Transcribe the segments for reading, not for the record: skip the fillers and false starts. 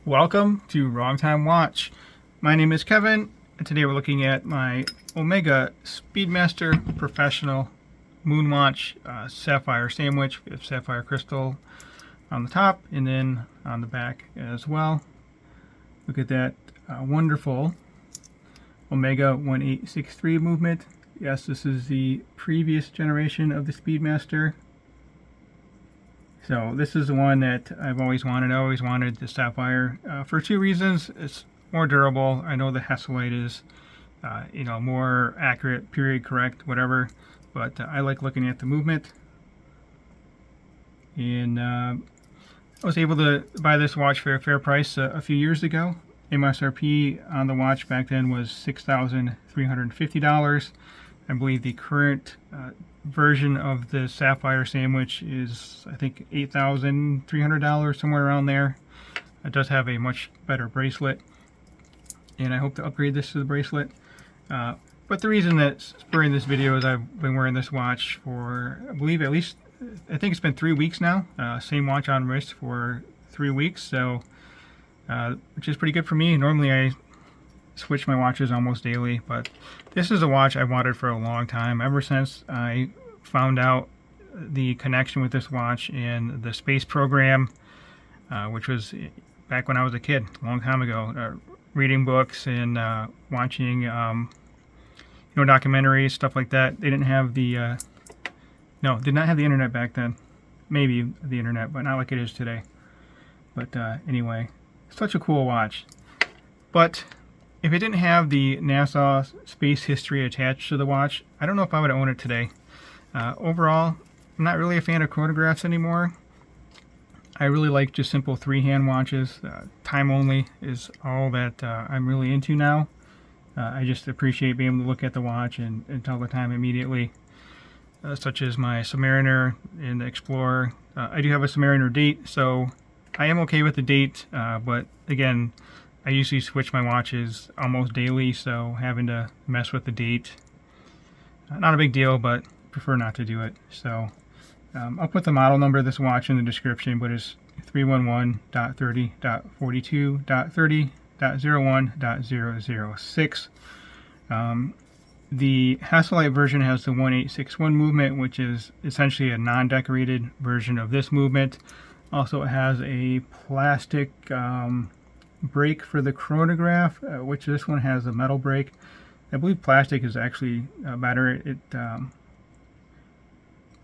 Welcome to Wrong Time Watch. My name is Kevin, and today we're looking at my Omega Speedmaster Professional Moonwatch sapphire sandwich with sapphire crystal on the top and then on the back as well. Look at that wonderful Omega 1863 movement. Yes, this is the previous generation of the Speedmaster. So this is the one that I've always wanted. I always wanted the sapphire for two reasons. It's more durable. I know the Hesalite is, more accurate, period correct, whatever. But I like looking at the movement. And I was able to buy this watch for a fair price a few years ago. MSRP on the watch back then was $6,350. I believe the current version of the sapphire sandwich is, I think, $8,300, somewhere around there. It does have a much better bracelet, and I hope to upgrade this to the bracelet. But the reason that's spurring this video is I've been wearing this watch for, I believe, I think it's been 3 weeks now. Same watch on wrist for 3 weeks, so which is pretty good for me. Normally I switch my watches almost daily, but this is a watch I wanted for a long time, ever since I found out the connection with this watch in the space program, which was back when I was a kid, a long time ago, reading books and watching documentaries, stuff like that. They didn't have the did not have the internet back then. Maybe the internet, but not like it is today. But anyway, such a cool watch. But if it didn't have the NASA space history attached to the watch, I don't know if I would own it today. Overall, I'm not really a fan of chronographs anymore. I really like just simple three-hand watches. Time only is all that I'm really into now. I just appreciate being able to look at the watch and tell the time immediately, such as my Submariner and the Explorer. I do have a Submariner date, so I am okay with the date, but again, I usually switch my watches almost daily, so having to mess with the date, not a big deal, but prefer not to do it. So I'll put the model number of this watch in the description, but it's 311.30.42.30.01.006. The Hesalite version has the 1861 movement, which is essentially a non-decorated version of this movement. Also, it has a plastic brake for the chronograph, which this one has a metal brake. I believe plastic is actually better. I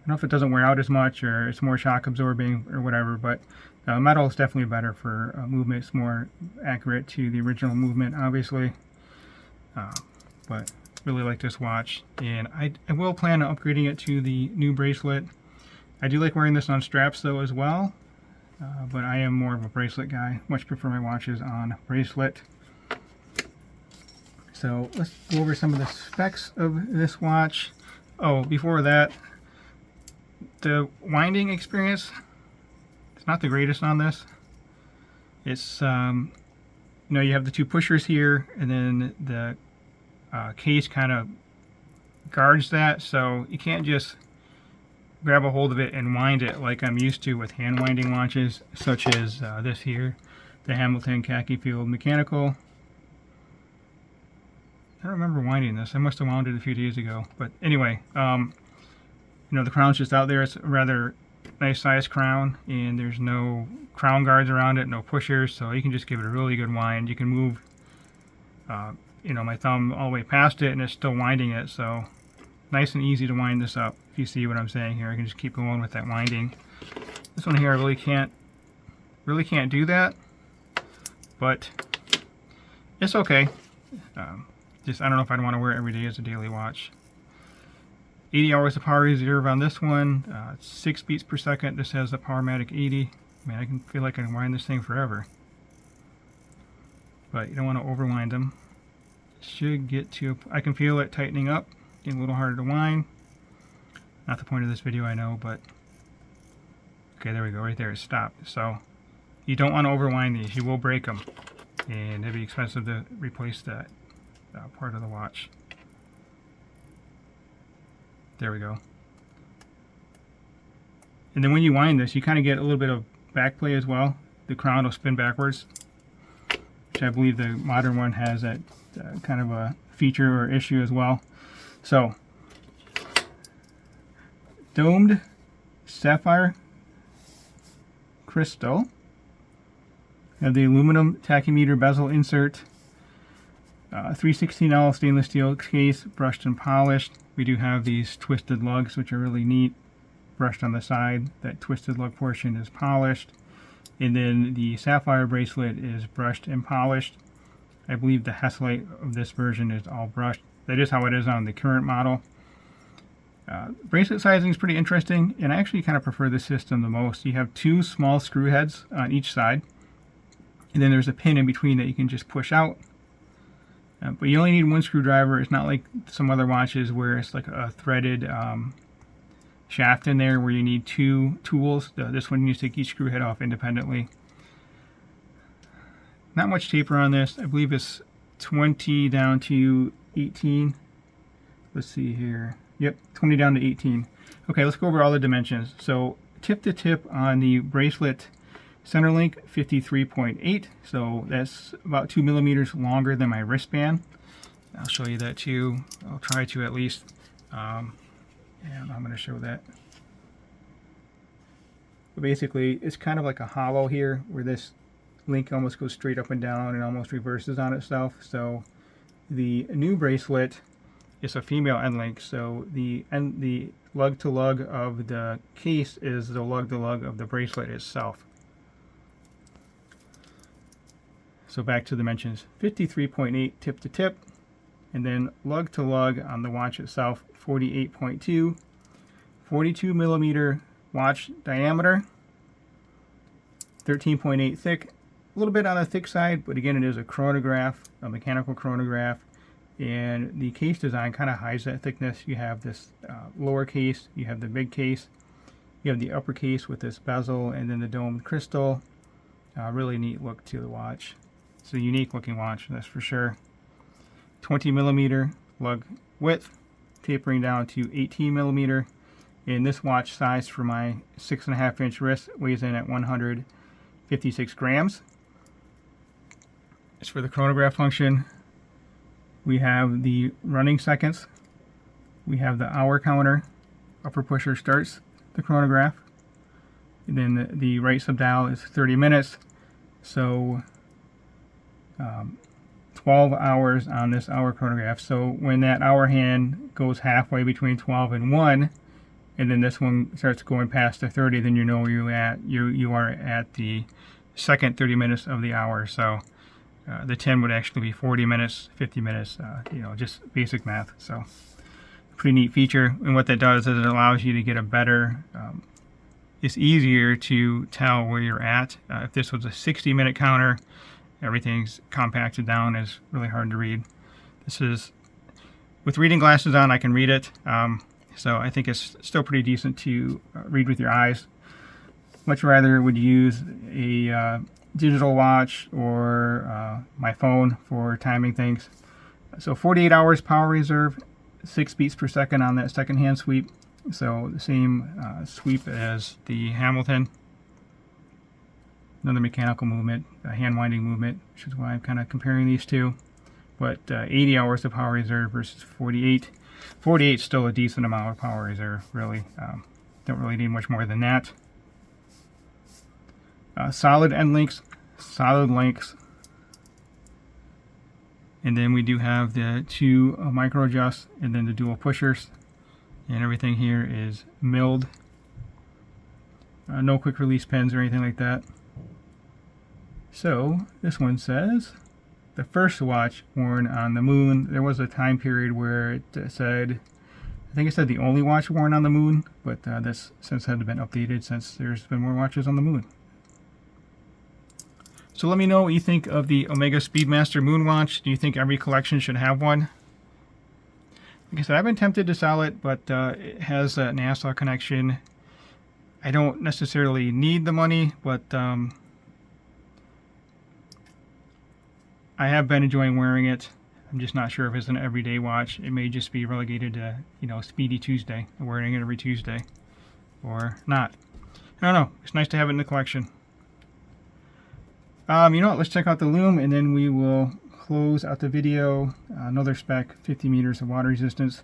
don't know if it doesn't wear out as much or it's more shock absorbing or whatever, but metal is definitely better for movement. It's more accurate to the original movement, obviously. But really like this watch, and I will plan on upgrading it to the new bracelet. I do like wearing this on straps though as well. But I am more of a bracelet guy. Much prefer my watches on bracelet. So let's go over some of the specs of this watch. Oh, before that, the winding experience, it's not the greatest on this. It's, you have the two pushers here, and then the case kind of guards that, so you can't just grab a hold of it and wind it like I'm used to with hand winding watches, such as this here, the Hamilton Khaki Field Mechanical. I don't remember winding this. I must have wound it a few days ago. But anyway, the crown's just out there. It's a rather nice size crown, and there's no crown guards around it, no pushers, so you can just give it a really good wind. You can move, my thumb all the way past it, and it's still winding it, so nice and easy to wind this up. If you see what I'm saying here, I can just keep going with that winding. This one here, I really can't do that, but it's okay. I don't know if I'd want to wear it every day as a daily watch. 80 hours of power reserve on this one, 6 beats per second. This has the Powermatic 80. Man, I can feel like I can wind this thing forever. But you don't want to overwind them. Should get to, I can feel it tightening up, getting a little harder to wind. Not the point of this video, I know, but okay, there we go, right there, it stopped. So you don't want to overwind these, you will break them, and it'd be expensive to replace that part of the watch. There we go. And then when you wind this, you kind of get a little bit of back play as well. The crown will spin backwards. which I believe the modern one has that kind of a feature or issue as well. So, domed sapphire crystal. Have the aluminum tachymeter bezel insert. 316L stainless steel case, brushed and polished. We do have these twisted lugs, which are really neat, brushed on the side. That twisted lug portion is polished. And then the sapphire bracelet is brushed and polished. I believe the Heslite of this version is all brushed. That is how it is on the current model. Bracelet sizing is pretty interesting, and I actually kind of prefer this system the most. You have two small screw heads on each side, and then there's a pin in between that you can just push out. But you only need one screwdriver. It's not like some other watches where it's like a threaded shaft in there where you need two tools. This one you take each screw head off independently. Not much taper on this. I believe it's 20 down to 18. Let's see here. Yep, 20 down to 18. Okay, let's go over all the dimensions. So tip to tip on the bracelet center link, 53.8. So that's about 2 millimeters longer than my wristband. I'll show you that too. I'll try to at least. And I'm going to show that. But basically, it's kind of like a hollow here where this link almost goes straight up and down and almost reverses on itself. So the new bracelet is a female end link, so the lug to lug of the case is the lug to lug of the bracelet itself. So back to the dimensions, 53.8 tip to tip, and then lug to lug on the watch itself, 48.2, 42 millimeter watch diameter, 13.8 thick, a little bit on the thick side, but again, it is a chronograph, a mechanical chronograph, and the case design kind of hides that thickness. You have this lower case, you have the big case, you have the upper case with this bezel, and then the domed crystal. Really neat look to the watch. It's a unique looking watch, that's for sure. 20 millimeter lug width, tapering down to 18 millimeter. And this watch size for my 6.5 inch wrist weighs in at 156 grams. As for the chronograph function, we have the running seconds, we have the hour counter, upper pusher starts the chronograph, and then the right subdial is 30 minutes, so 12 hours on this hour chronograph. So when that hour hand goes halfway between 12 and 1, and then this one starts going past the 30, then you know where you are at the second 30 minutes of the hour. So the 10 would actually be 40 minutes, 50 minutes, just basic math. So pretty neat feature. And what that does is it allows you to get a better, it's easier to tell where you're at. If this was a 60-minute counter, everything's compacted down, it's really hard to read. This is, with reading glasses on, I can read it. So I think it's still pretty decent to read with your eyes. Much rather would use a digital watch or my phone for timing things. So 48 hours power reserve, 6 beats per second on that second hand sweep. So the same sweep as the Hamilton. Another mechanical movement, a hand winding movement, which is why I'm kind of comparing these two. But 80 hours of power reserve versus 48. 48 is still a decent amount of power reserve, really. Don't really need much more than that. Solid end links, solid lengths. And then we do have the two micro adjusts and then the dual pushers. And everything here is milled. No quick release pins or anything like that. So this one says, the first watch worn on the moon. There was a time period where it said, I think it said the only watch worn on the moon, but this since had been updated since there's been more watches on the moon. So let me know what you think of the Omega Speedmaster Moonwatch. Do you think every collection should have one? Like I said, I've been tempted to sell it, but it has a NASA connection. I don't necessarily need the money, but I have been enjoying wearing it. I'm just not sure if it's an everyday watch. It may just be relegated to, Speedy Tuesday, wearing it every Tuesday, or not. I don't know. It's nice to have it in the collection. You know what, let's check out the Lume and then we will close out the video. Another spec, 50 meters of water resistance.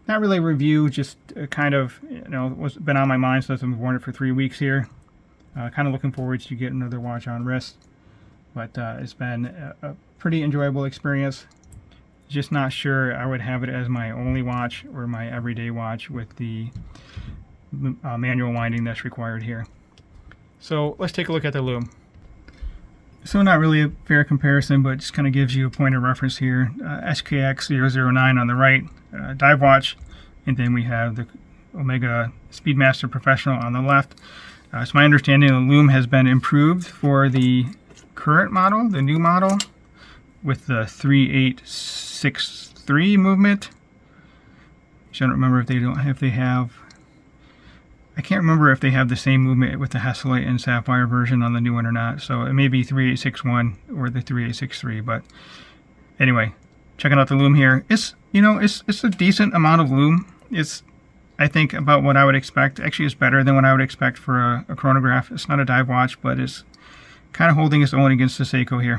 Not really a review, just kind of, you know, what's been on my mind since I've worn it for 3 weeks here. Kind of looking forward to getting another watch on wrist. But it's been a pretty enjoyable experience. Just not sure I would have it as my only watch or my everyday watch with the manual winding that's required here. So let's take a look at the Lume. So not really a fair comparison, but just kind of gives you a point of reference here. SKX009 on the right, dive watch, and then we have the Omega Speedmaster Professional on the left. It's my understanding the Lume has been improved for the current model, the new model, with the 3863 movement. I don't remember if they have. I can't remember if they have the same movement with the Hesalite and Sapphire version on the new one or not. So it may be 3861 or the 3863. But anyway, checking out the Lume here. It's, you know, it's a decent amount of Lume. It's, I think, about what I would expect. Actually, it's better than what I would expect for a chronograph. It's not a dive watch, but it's kind of holding its own against the Seiko here.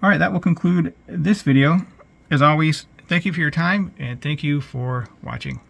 All right, that will conclude this video. As always, thank you for your time and thank you for watching.